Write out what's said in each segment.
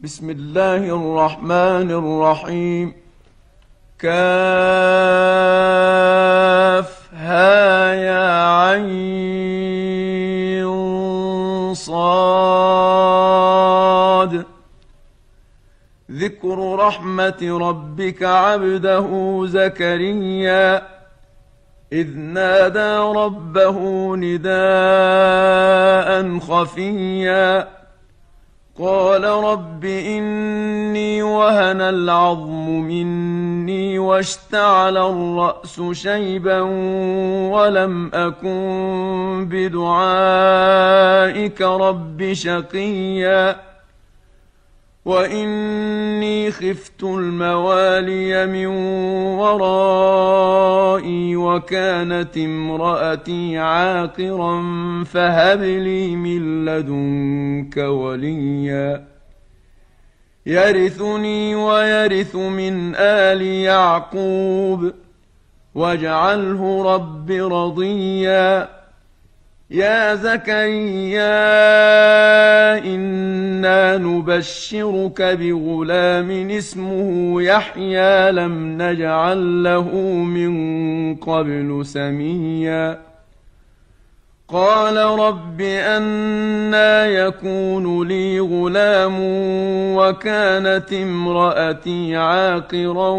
بسم الله الرحمن الرحيم. كافها يا عين صاد. ذكر رحمة ربك عبده زكريا إذ نادى ربه نداء خفيا قال رب إني وهن العظم مني واشتعل الرأس شيبا ولم أكن بدعائك رب شقيا وإني خفت الموالي من ورائي وكانت امرأتي عاقرا فهب لي من لدنك وليا يرثني ويرث من آل يعقوب واجعله رب رضيا يا زكريا إنا نبشرك بغلام اسمه يحيى لم نجعل له من قبل سميا قال رب أنى يكون لي غلام وكانت امرأتي عاقرا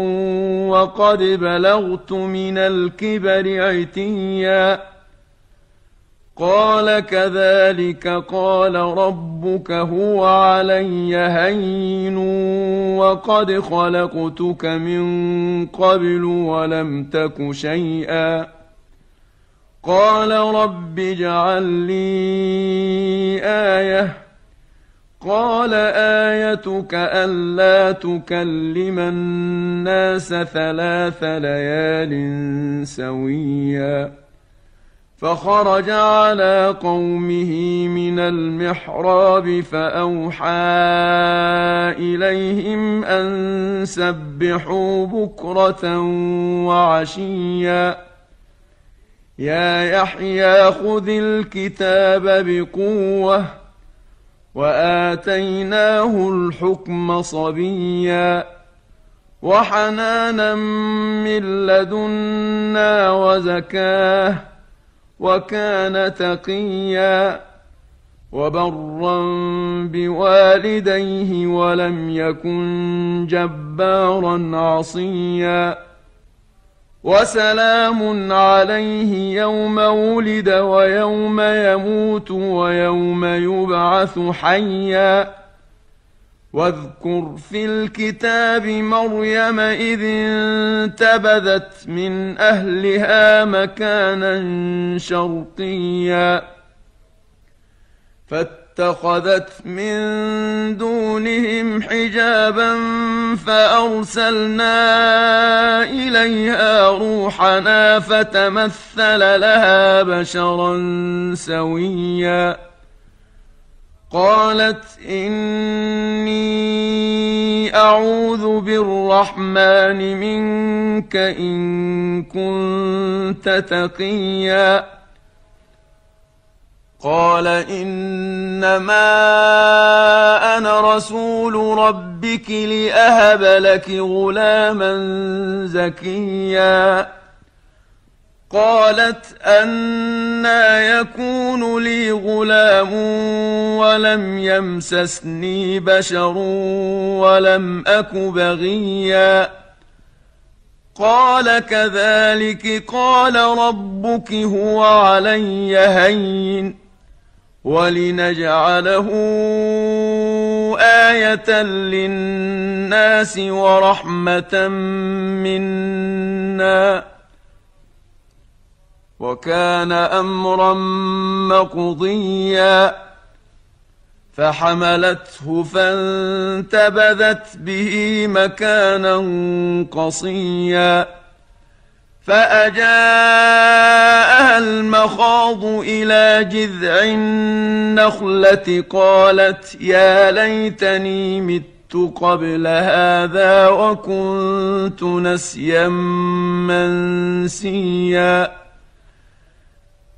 وقد بلغت من الكبر عتيا قال كذلك قال ربك هو علي هين وقد خلقتك من قبل ولم تك شيئا قال رب اجعل لي آية قال آيتك ألا تكلم الناس 3 ليال سويا فخرج على قومه من المحراب فأوحى إليهم أن سبحوا بكرة وعشيا يا يحيى خذ الكتاب بقوة وآتيناه الحكم صبيا وحنانا من لدنا وزكاه وكان تقيا وبرا بوالديه ولم يكن جبارا عصيا وسلام عليه يوم ولد ويوم يموت ويوم يبعث حيا واذكر في الكتاب مريم إذ انتبذت من أهلها مكانا شرقيا فاتخذت من دونهم حجابا فأرسلنا إليها روحنا فتمثل لها بشرا سويا قالت إني أعوذ بالرحمن منك إن كنت تقيا قال إنما أنا رسول ربك لأهب لك غلاما زكيا قالت أنى يكون لي غلام ولم يمسسني بشر ولم أك بغيا قال كذلك قال ربك هو علي هين ولنجعله آية للناس ورحمة منا وكان أمرا مقضيا فحملته فانتبذت به مكانا قصيا فأجاءها المخاض إلى جذع النخلة قالت يا ليتني مت قبل هذا وكنت نسيا منسيا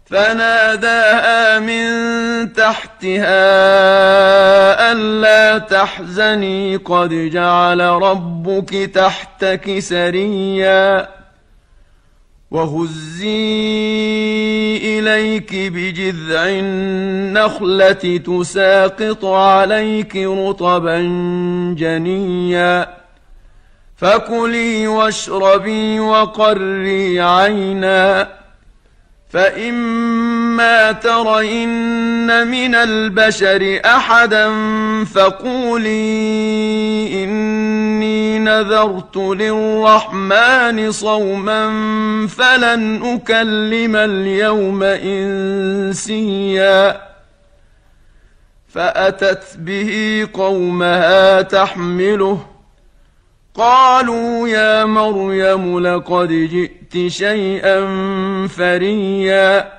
فناداها من تحتها ألا تحزني قد جعل ربك تحتك سريا وهزي إليك بجذع النخلة تساقط عليك رطبا جنيا فكلي واشربي وقري عينا فإما ترين من البشر أحدا فقولي إني نذرت للرحمن صوما فلن أكلم اليوم إنسيا فأتت به قومها تحمله قالوا يا مريم لقد جئت شيئا فريا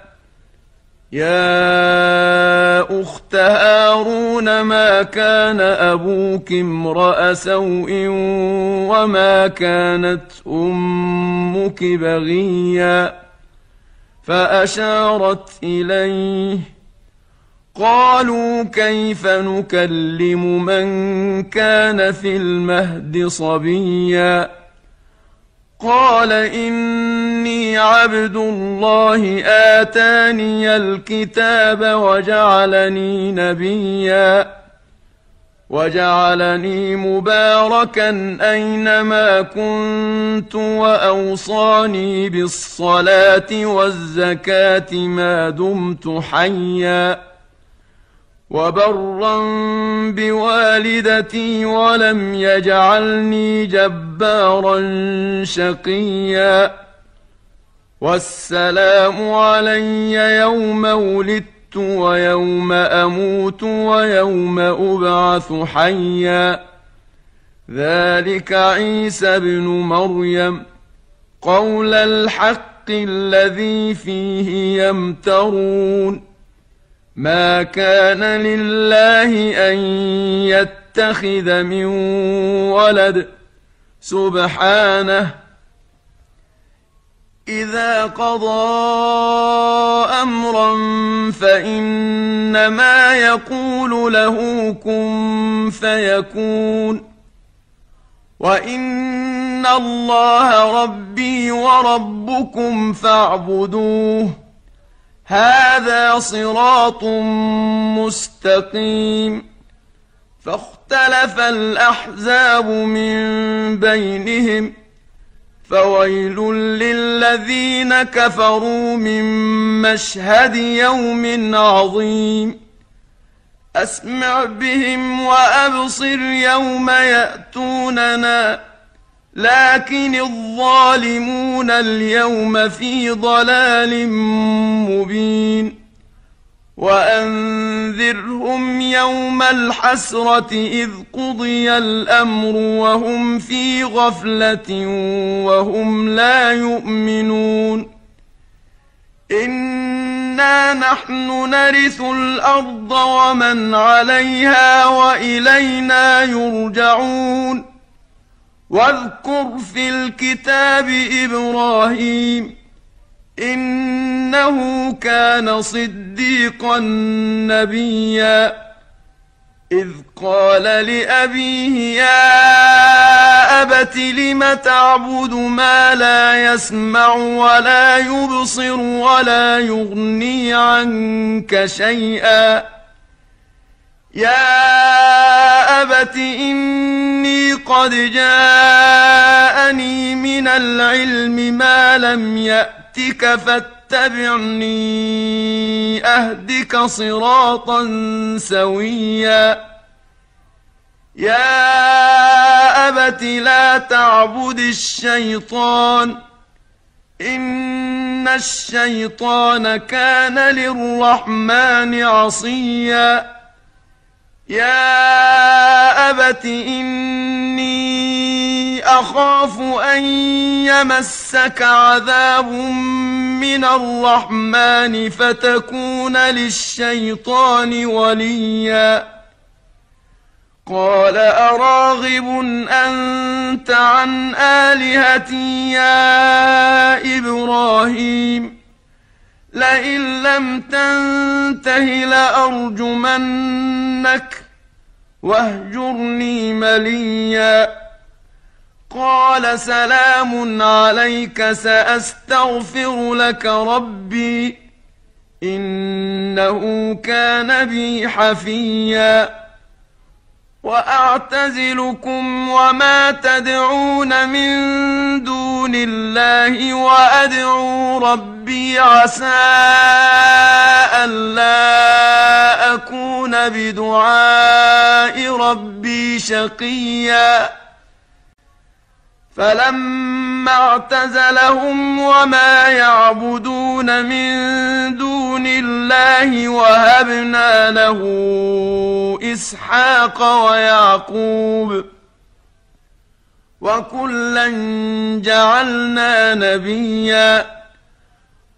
يا أخت هارون ما كان أبوك امرأ سوء وما كانت أمك بغيا فأشارت إليه قالوا كيف نكلم من كان في المهد صبيا قال إني عبد الله آتاني الكتاب وجعلني نبيا وجعلني مباركا أينما كنت وأوصاني بالصلاة والزكاة ما دمت حيا وبرا بوالدتي ولم يجعلني جبارا شقيا والسلام علي يوم ولدت ويوم أموت ويوم أبعث حيا ذلك عيسى بن مريم قول الحق الذي فيه يمترون ما كان لله أن يتخذ من ولد سبحانه إذا قضى أمرا فإنما يقول له كن فيكون وإن الله ربي وربكم فاعبدوه هذا صراط مستقيم فاختلف الأحزاب من بينهم فويل للذين كفروا من مشهد يوم عظيم أسمع بهم وأبصر يوم يأتوننا لكن الظالمون اليوم في ضلال مبين وأنذرهم يوم الحسرة إذ قضي الأمر وهم في غفلة وهم لا يؤمنون إنا نحن نرث الأرض ومن عليها وإلينا يرجعون واذكر في الكتاب إبراهيم إنه كان صديقا نبيا إذ قال لأبيه يا أبت لم تعبد ما لا يسمع ولا يبصر ولا يغني عنك شيئا يا أبت إني قد جاءني من العلم ما لم يأتك فاتبعني أهدك صراطا سويا يا أبت لا تعبد الشيطان إن الشيطان كان للرحمن عصيا يا أبت إني أخاف أن يمسك عذاب من الرحمن فتكون للشيطان وليا قال أراغب أنت عن آلهتي يا إبراهيم لئن لم تنته لأرجمنك واهجرني مليا قال سلام عليك سأستغفر لك ربي إنه كان بي حفيا وأعتزلكم وما تدعون من دون الله وأدعو ربي عسى ألا أكون بدعاء ربي شقيا فلما اعتزلهم وما يعبدون من دون الله وهبنا له إسحاق ويعقوب وكلا جعلنا نبيا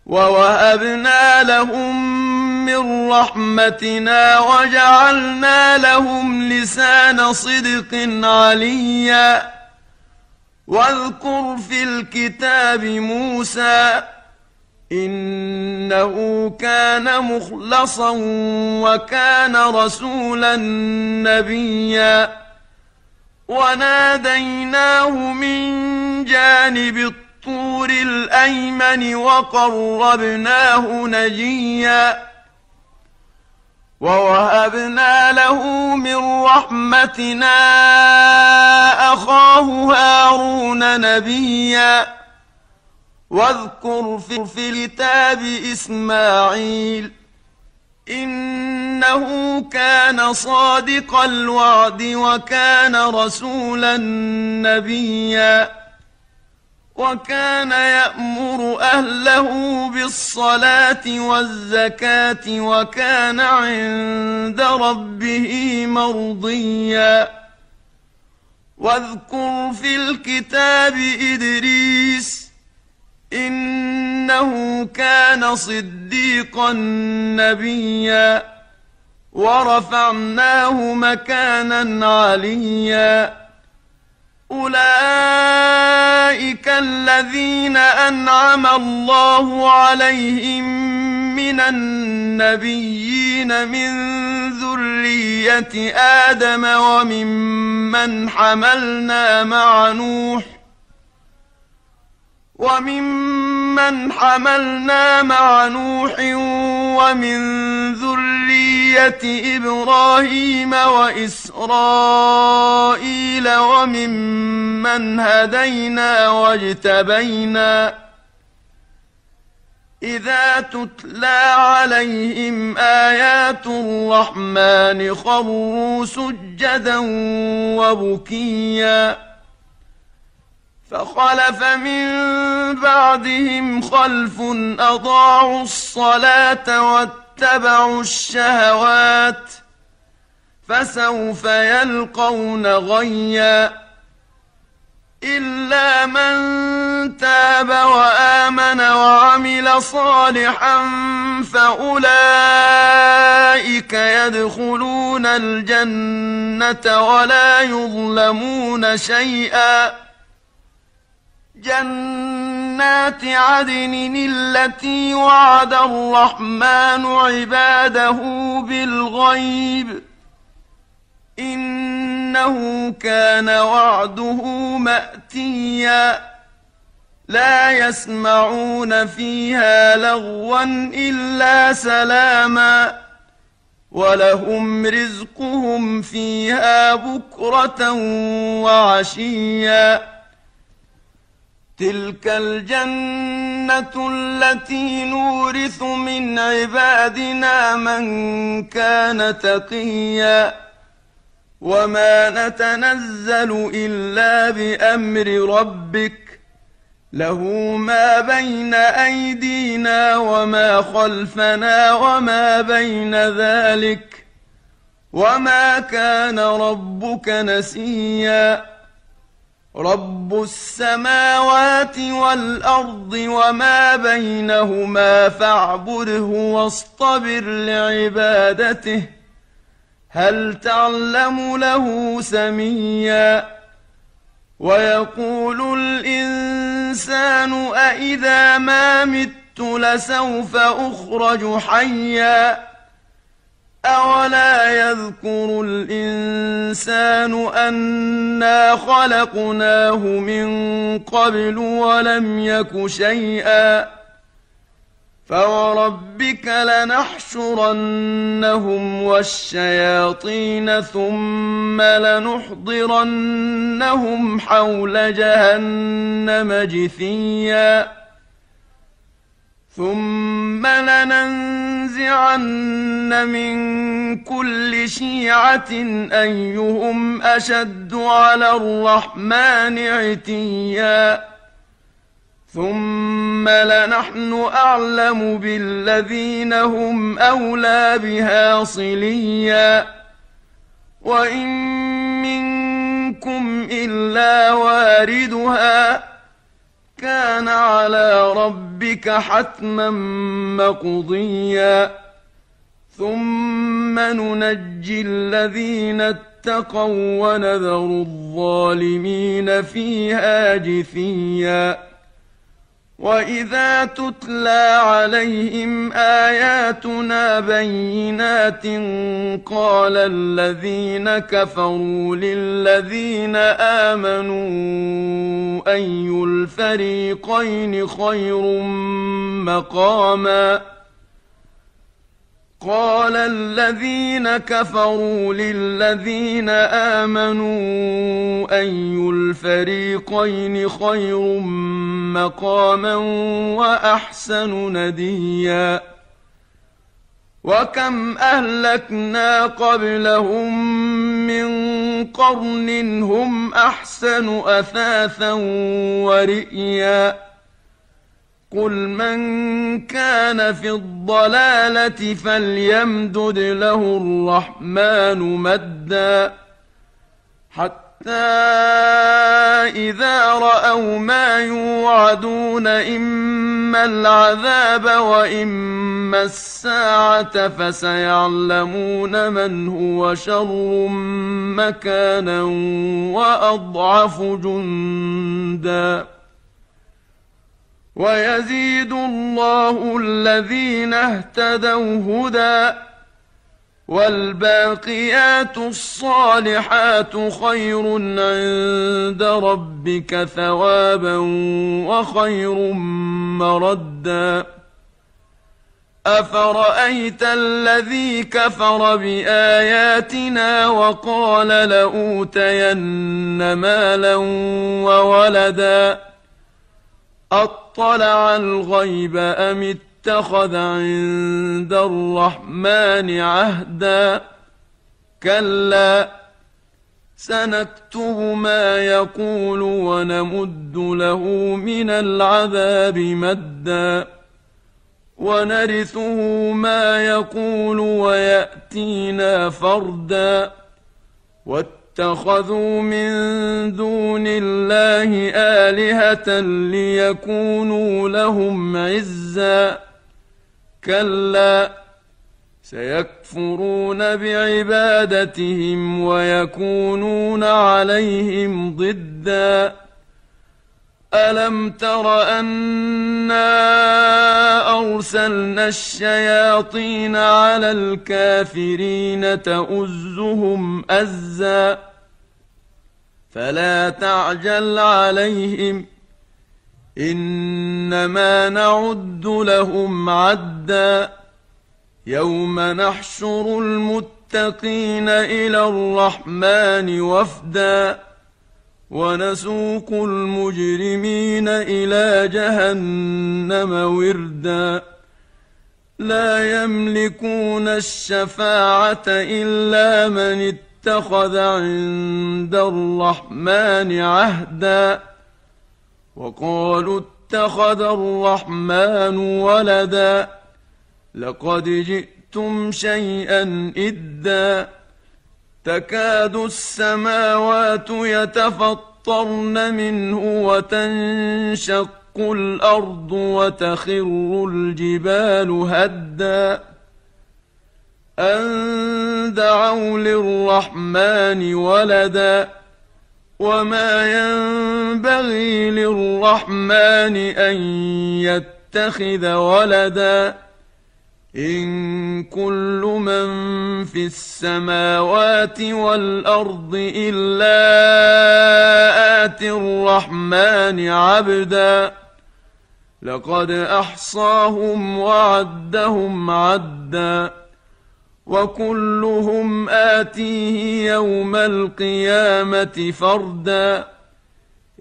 ووهبنا لهم من رحمتنا وجعلنا لهم لسان صدق عليا واذكر في الكتاب موسى إنه كان مخلصا وكان رسولا نبيا وناديناه من جانب الطور الأيمن وقربناه نجيا ووهبنا له من رحمتنا أخاه هارون نبيا واذكر في الكتاب إسماعيل إنه كان صادق الوعد وكان رسولا نبيا وكان يأمر أهله بالصلاة والزكاة وكان عند ربه مرضيا واذكر في الكتاب إدريس إنه كان صديقا نبيا ورفعناه مكانا عليا أولئك الذين أنعم الله عليهم من النبيين من ذرية آدم وممن حملنا مع نوح ومن ذرية إبراهيم وإسرائيل وممن هدينا واجتبينا إذا تتلى عليهم آيات الرحمن خروا سجدا وبكيا فخلف من بعدهم خلف أضاعوا الصلاة واتبعوا الشهوات فسوف يلقون غيا إلا من تاب وآمن وعمل صالحا فأولئك يدخلون الجنة ولا يظلمون شيئا جنات عدن التي وعد الرحمن عباده بالغيب إنه كان وعده مأتيا لا يسمعون فيها لغوا إلا سلاما ولهم رزقهم فيها بكرة وعشيا تلك الجنة التي نورث من عبادنا من كان تقيا وما نتنزل إلا بأمر ربك له ما بين أيدينا وما خلفنا وما بين ذلك وما كان ربك نسيا رب السماوات والأرض وما بينهما فاعبده واصطبر لعبادته هل تعلم له سميا ويقول الإنسان أإذا ما مت لسوف أخرج حيا أولا يذكر الإنسان أنا خلقناه من قبل ولم يك شيئا فوربك لنحشرنهم والشياطين ثم لنحضرنهم حول جهنم جثيا ثم لننزعن من كل شيعة أيهم أشد على الرحمن عتيا ثم لنحن أعلم بالذين هم أولى بها صليا وإن منكم إلا واردها كان على ربك حتما مقضيا ثم ننجي الذين اتقوا ونذر الظالمين فيها جثيا وإذا تتلى عليهم آياتنا بينات قال الذين كفروا للذين آمنوا أي الفريقين خير مقاما قال الذين كفروا للذين آمنوا أي الفريقين خير مقاما وأحسن نديا وكم أهلكنا قبلهم من قرن هم أحسن أثاثا ورئيا قل من كان في الضلالة فليمدد له الرحمن مدا حتى إذا رأوا ما يوعدون إما العذاب وإما الساعة فسيعلمون من هو شر مكانا وأضعف جندا ويزيد الله الذين اهتدوا هدى والباقيات الصالحات خير عند ربك ثوابا وخير مردا أفرأيت الذي كفر بآياتنا وقال لأوتين مالا وولدا أطلع الغيب أم اتخذ عند الرحمن عهدا كلا سنكتب ما يقول ونمد له من العذاب مدا ونرثه ما يقول ويأتينا فردا واتخذوا من دون الله آلهة ليكونوا لهم عزا كلا سيكفرون بعبادتهم ويكونون عليهم ضدا ألم تر أنا أرسلنا الشياطين على الكافرين تؤزهم أزا فلا تعجل عليهم إنما نعد لهم عدا يوم نحشر المتقين إلى الرحمن وفدا ونسوق المجرمين إلى جهنم وردا لا يملكون الشفاعة إلا من اتخذ عند الرحمن عهدا وقالوا اتخذ الرحمن ولدا لقد جئتم شيئا إدا تكاد السماوات يتفطرن منه وتنشق الأرض وتخر الجبال هدا أن دعوا للرحمن ولدا وما ينبغي للرحمن أن يتخذ ولدا إن كل من في السماوات والأرض إلا آتي الرحمن عبدا لقد أحصاهم وعدهم عدا وكلهم آتيه يوم القيامة فردا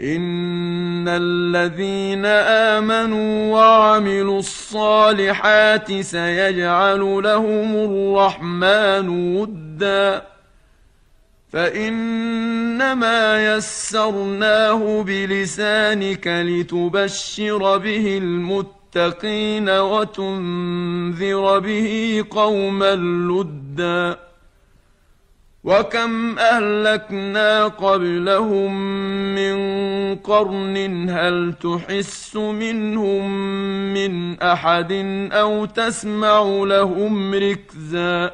إن الذين آمنوا وعملوا الصالحات سيجعل لهم الرحمن ودا فإنما يسرناه بلسانك لتبشر به المتقين وتنذر به قوما لدا وكم أهلكنا قبلهم من قرن هل تحس منهم من أحد أو تسمع لهم ركزا